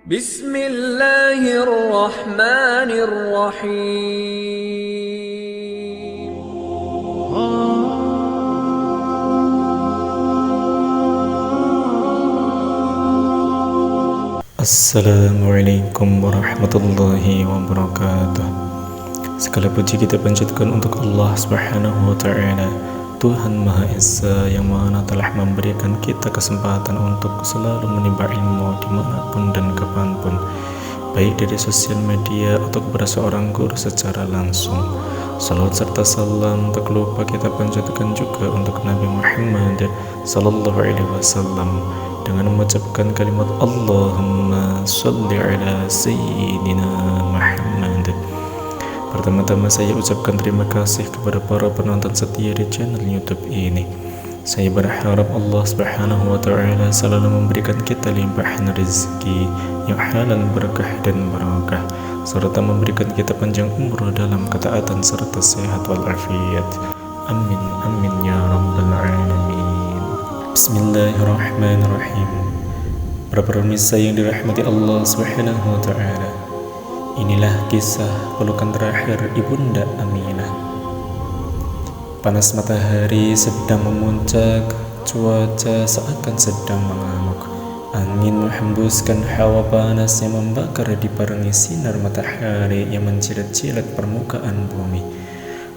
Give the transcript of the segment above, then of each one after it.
Bismillahirrahmanirrahim. Assalamualaikum warahmatullahi wabarakatuh. Segala puji kita panjatkan untuk Allah Subhanahu wa Ta'ala, Tuhan Maha Esa yang mana telah memberikan kita kesempatan untuk selalu menimba ilmu dimanapun dan kapanpun, baik dari sosial media atau kepada seorang guru secara langsung. Salawat serta salam tak lupa kita panjatkan juga untuk Nabi Muhammad sallallahu alaihi wasallam dengan mengucapkan kalimat Allahumma sholli ala sayyidina Muhammad. Pertama-tama saya ucapkan terima kasih kepada para penonton setia di channel YouTube ini. Saya berharap Allah Subhanahu wa Ta'ala selalu memberikan kita limpahan rezeki yang halal, berkah dan barakah, serta memberikan kita panjang umur dalam ketaatan serta sehat walafiat. Amin amin ya rabbal alamin. Bismillahirrahmanirrahim. Para pemirsa yang dirahmati Allah Subhanahu wa Ta'ala, inilah kisah pelukan terakhir Ibunda Aminah. Panas matahari sedang memuncak, cuaca seakan sedang mengamuk. Angin menghembuskan hawa panas yang membakar dibarengi sinar matahari yang menjilat-jilat permukaan bumi.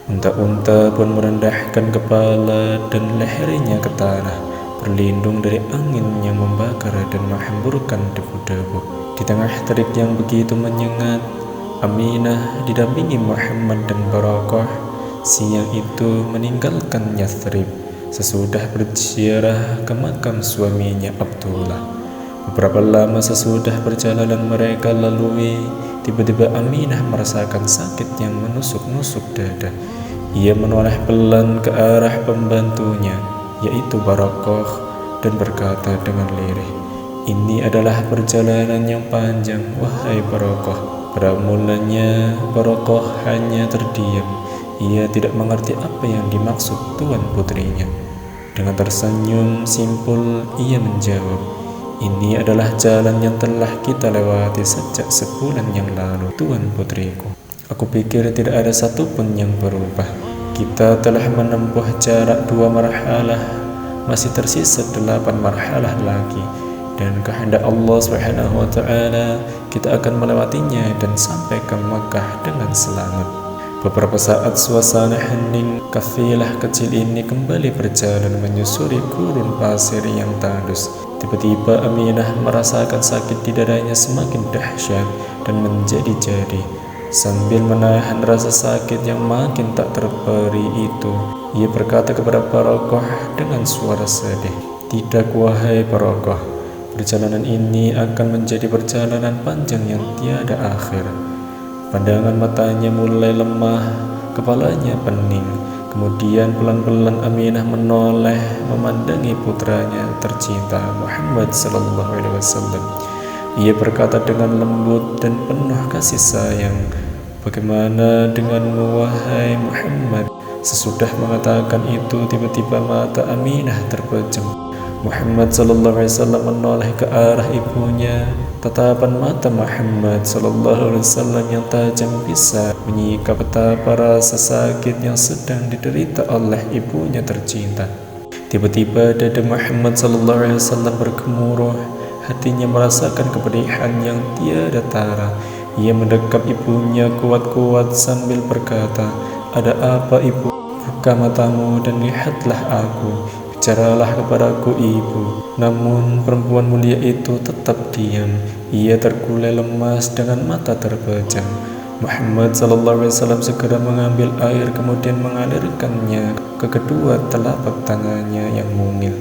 Unta-unta pun merendahkan kepala dan lehernya ke tanah, berlindung dari angin yang membakar dan menghamburkan debu-debu. Di tengah terik yang begitu menyengat, Aminah didampingi Muhammad dan Barakah siang itu meninggalkan Yathrib sesudah berziarah ke makam suaminya Abdullah. Beberapa lama sesudah perjalanan mereka lalui, tiba-tiba Aminah merasakan sakit yang menusuk-nusuk dada. Ia menoleh pelan ke arah pembantunya, yaitu Barakah, dan berkata dengan lirih, "Ini adalah perjalanan yang panjang, wahai Barakah." Pada mulanya Barakah hanya terdiam. Ia tidak mengerti apa yang dimaksud tuan putrinya. Dengan tersenyum simpul ia menjawab, "Ini adalah jalan yang telah kita lewati sejak sebulan yang lalu, tuan putriku. Aku pikir tidak ada satupun yang berubah. Kita telah menempuh jarak 2 marhalah, masih tersisa 8 marhalah lagi, dan kehendak Allah Subhanahu wa Ta'ala kita akan melewatinya dan sampai ke Makkah dengan selamat." Beberapa saat suasana hening, kafilah kecil ini kembali berjalan menyusuri gurun pasir yang tandus. Tiba-tiba Aminah merasakan sakit di dadanya semakin dahsyat dan menjadi-jadi. Sambil menahan rasa sakit yang makin tak terperi itu, ia berkata kepada Barakah dengan suara sedih, "Tidak, wahai Barakah, perjalanan ini akan menjadi perjalanan panjang yang tiada akhir." Pandangan matanya mulai lemah, kepalanya pening. Kemudian pelan-pelan Aminah menoleh memandangi putranya tercinta Muhammad sallallahu alaihi wasallam. Ia berkata dengan lembut dan penuh kasih sayang, "Bagaimana denganmu, wahai Muhammad?" Sesudah mengatakan itu, tiba-tiba mata Aminah terpejam. Muhammad sallallahu alaihi wasallam menoleh ke arah ibunya. Tatapan mata Muhammad sallallahu alaihi wasallam yang tajam bisa menyikap betapa rasa sakit yang sedang diderita oleh ibunya tercinta. Tiba-tiba dada Muhammad sallallahu alaihi wasallam bergemuruh. Hatinya merasakan kepedihan yang tiada tara. Ia mendekap ibunya kuat-kuat sambil berkata, "Ada apa, ibu? Buka matamu dan lihatlah aku. Bicaralah kepadaku, ibu." Namun perempuan mulia itu tetap diam. Ia terkulai lemas dengan mata terpejam. Muhammad sallallahu alaihi wasallam segera mengambil air kemudian mengalirkannya ke kedua telapak tangannya yang mungil.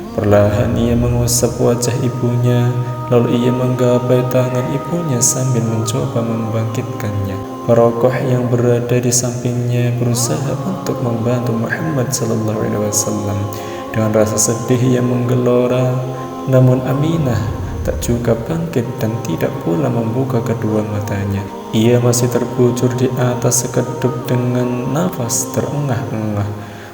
Perlahan ia mengusap wajah ibunya, lalu ia menggapai tangan ibunya sambil mencoba membangkitkannya. Barakah yang berada di sampingnya berusaha untuk membantu Muhammad sallallahu alaihi wasallam. Dengan rasa sedih yang menggelora, namun Aminah tak juga bangkit dan tidak pula membuka kedua matanya. Ia masih terbujur di atas sekedup dengan nafas terengah-engah.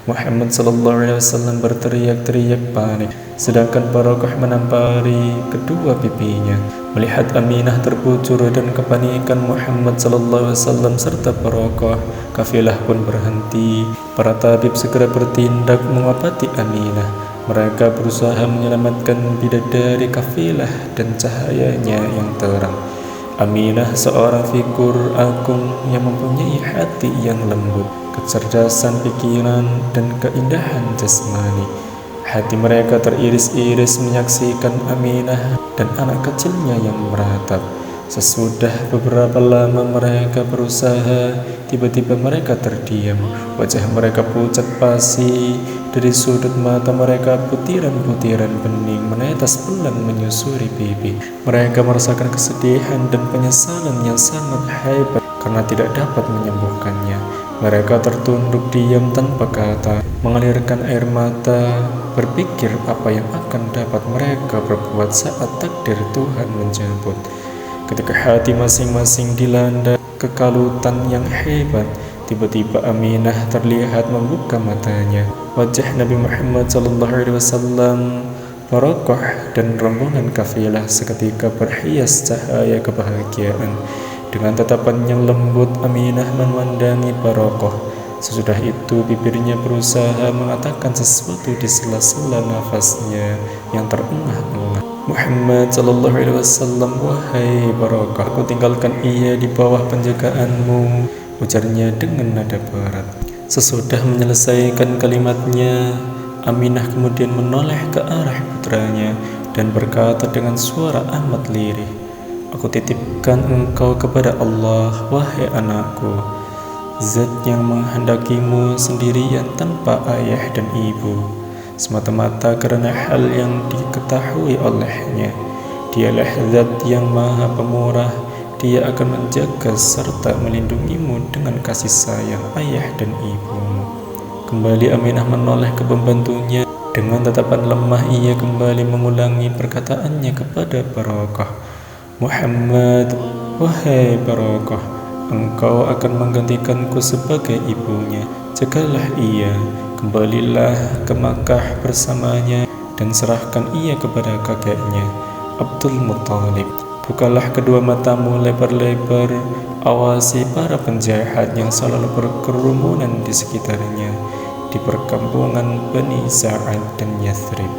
Muhammad sallallahu alaihi wasallam berteriak-teriak panik, sedangkan Barakah menampari kedua pipinya. Melihat Aminah terbujur dan kepanikan Muhammad sallallahu alaihi wasallam serta Barakah, kafilah pun berhenti. Para tabib segera bertindak mengobati Aminah. Mereka berusaha menyelamatkan bidadari kafilah dan cahayanya yang terang. Aminah seorang figur agung yang mempunyai hati yang lembut, kecerdasan pikiran, dan keindahan jasmani. Hati mereka teriris-iris menyaksikan Aminah dan anak kecilnya yang meratap. Sesudah beberapa lama mereka berusaha, tiba-tiba mereka terdiam. Wajah mereka pucat pasi, dari sudut mata mereka butiran-butiran bening menetes pelan menyusuri pipi. Mereka merasakan kesedihan dan penyesalan yang sangat hebat karena tidak dapat menyembuhkannya. Mereka tertunduk diam tanpa kata, mengalirkan air mata, berpikir apa yang akan dapat mereka berbuat saat takdir Tuhan menjemput. Ketika hati masing-masing dilanda kekalutan yang hebat, tiba-tiba Aminah terlihat membuka matanya. Wajah Nabi Muhammad SAW, Barakah, dan rombongan kafilah seketika berhias cahaya kebahagiaan. Dengan tatapan yang lembut, Aminah memandangi Barakah. Sesudah itu bibirnya berusaha mengatakan sesuatu di sela-sela nafasnya yang terengah-engah. Muhammad sallallahu alaihi wasallam, wahai Barakah, aku tinggalkan ia di bawah penjagaanmu, ujarnya dengan nada berat. Sesudah menyelesaikan kalimatnya, Aminah kemudian menoleh ke arah putranya dan berkata dengan suara amat lirih, aku titipkan engkau kepada Allah, wahai anakku. Zat yang menghendakimu sendirian tanpa ayah dan ibu, semata-mata karena hal yang diketahui olehnya. Dialah Zat yang maha pemurah. Dia akan menjaga serta melindungimu dengan kasih sayang ayah dan ibumu. Kembali Aminah menoleh ke pembantunya. Dengan tatapan lemah ia kembali mengulangi perkataannya kepada Barakah. Muhammad, wahai Barakah, engkau akan menggantikanku sebagai ibunya. Jagalah ia, kembalilah ke Makkah bersamanya dan serahkan ia kepada kakeknya, Abdul Muttalib. Bukalah kedua matamu lebar-lebar, awasi para penjahat yang selalu berkerumunan di sekitarnya, di perkampungan Bani Sa'ad dan Yathrib.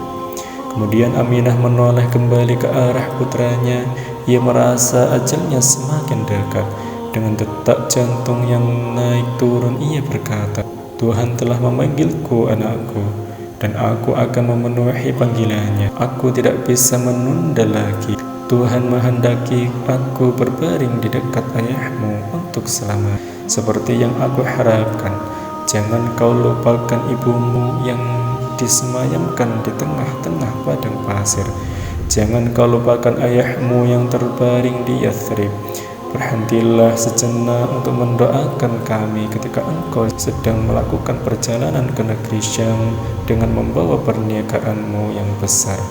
Kemudian Aminah menoleh kembali ke arah putranya. Ia merasa ajalnya semakin dekat. Dengan detak jantung yang naik turun ia berkata, Tuhan telah memanggilku anakku, dan aku akan memenuhi panggilannya. Aku tidak bisa menunda lagi. Tuhan menghendaki aku berbaring di dekat ayahmu untuk selama, seperti yang aku harapkan. Jangan kau lupakan ibumu yang disemayamkan di tengah-tengah padang pasir. Jangan kau lupakan ayahmu yang terbaring di Yathrib. Berhentilah sejenak untuk mendoakan kami ketika engkau sedang melakukan perjalanan ke negeri Syam dengan membawa perniagaanmu yang besar.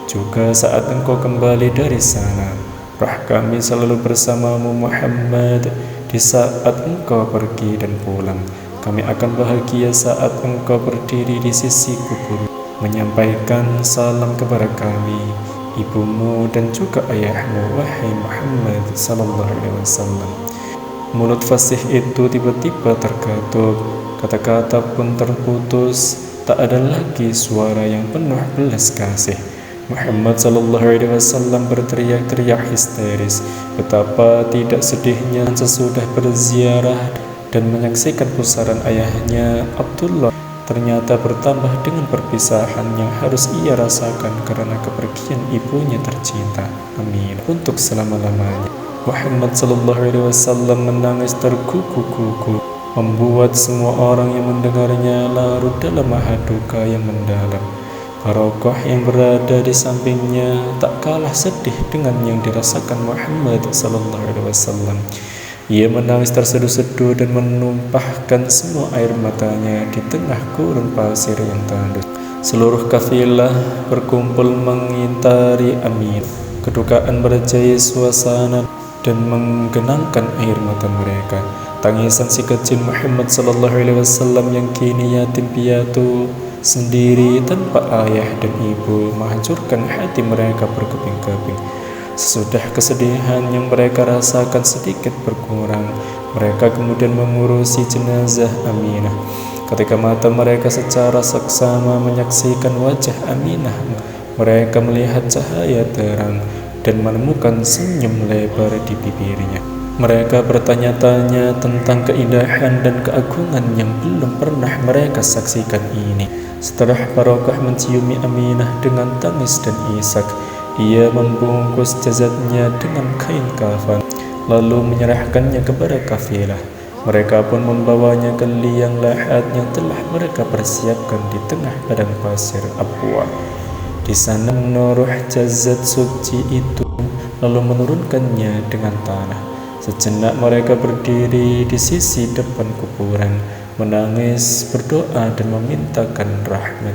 Juga saat engkau kembali dari sana, roh kami selalu bersamamu Muhammad. Di saat engkau pergi dan pulang, kami akan bahagia saat engkau berdiri di sisi kubur, menyampaikan salam kepada kami, ibumu dan juga ayahmu, wahai Muhammad sallallahu alaihi wasallam. Mulut fasih itu tiba-tiba terkatup, kata-kata pun terputus, tak ada lagi suara yang penuh belas kasih. Muhammad sallallahu alaihi wasallam berteriak-teriak histeris. Betapa tidak sedihnya sesudah berziarah dan menyaksikan pusaran ayahnya Abdullah ternyata bertambah dengan perpisahan yang harus ia rasakan karena kepergian ibunya tercinta, Amin, untuk selama-lamanya. Muhammad sallallahu alaihi wasallam menangis terkuku-kuku, membuat semua orang yang mendengarnya larut dalam mahaduka yang mendalam. Barakah yang berada di sampingnya tak kalah sedih dengan yang dirasakan Muhammad sallallahu alaihi wasallam. Ia menangis terseduh-seduh dan menumpahkan semua air matanya di tengah gurun pasir yang tandus. Seluruh kafilah berkumpul mengitari Amin. Kedukaan berjaya suasana dan menggenangkan air mata mereka. Tangisan si kecil Muhammad sallallahu alaihi wasallam yang kini yatim piatu sendiri tanpa ayah dan ibu menghancurkan hati mereka berkeping-keping. Sesudah kesedihan yang mereka rasakan sedikit berkurang, mereka kemudian mengurusi jenazah Aminah. Ketika mata mereka secara seksama menyaksikan wajah Aminah, mereka melihat cahaya terang dan menemukan senyum lebar di bibirnya. Mereka bertanya-tanya tentang keindahan dan keagungan yang belum pernah mereka saksikan ini. Setelah Barokah menciumi Aminah dengan tangis dan isak, ia membungkus jasadnya dengan kain kafan, lalu menyerahkannya kepada kafilah. Mereka pun membawanya ke liang lahat yang telah mereka persiapkan di tengah padang pasir Abwa. Di sana menaruh jasad suci itu, lalu menurunkannya dengan tanah. Sejenak mereka berdiri di sisi depan kuburan, menangis, berdoa dan memintakan rahmat.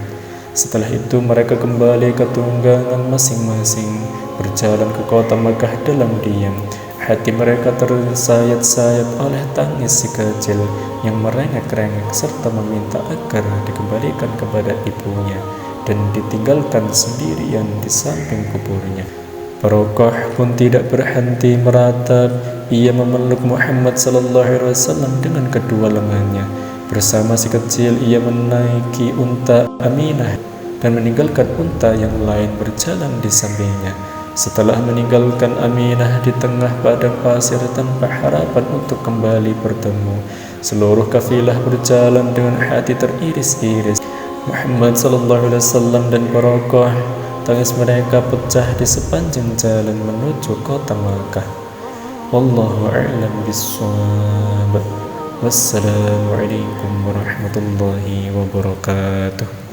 Setelah itu mereka kembali ke tunggangan masing-masing, berjalan ke kota Makkah dalam diam. Hati mereka tersayat-sayat oleh tangis si kecil yang merengek-rengek serta meminta agar dikembalikan kepada ibunya dan ditinggalkan sendirian di samping kuburnya. Barokah pun tidak berhenti meratap. Ia memeluk Muhammad sallallahu alaihi wasallam dengan kedua lengannya. Bersama si kecil ia menaiki unta Aminah dan meninggalkan unta yang lain berjalan di sampingnya. Setelah meninggalkan Aminah di tengah padang pasir tanpa harapan untuk kembali bertemu, seluruh kafilah berjalan dengan hati teriris-iris. Muhammad sallallahu alaihi wasallam dan Barokah, tangis mereka pecah di sepanjang jalan menuju kota Makkah. Wallahu a'lam bissawab. Wassalamualaikum warahmatullahi wabarakatuh.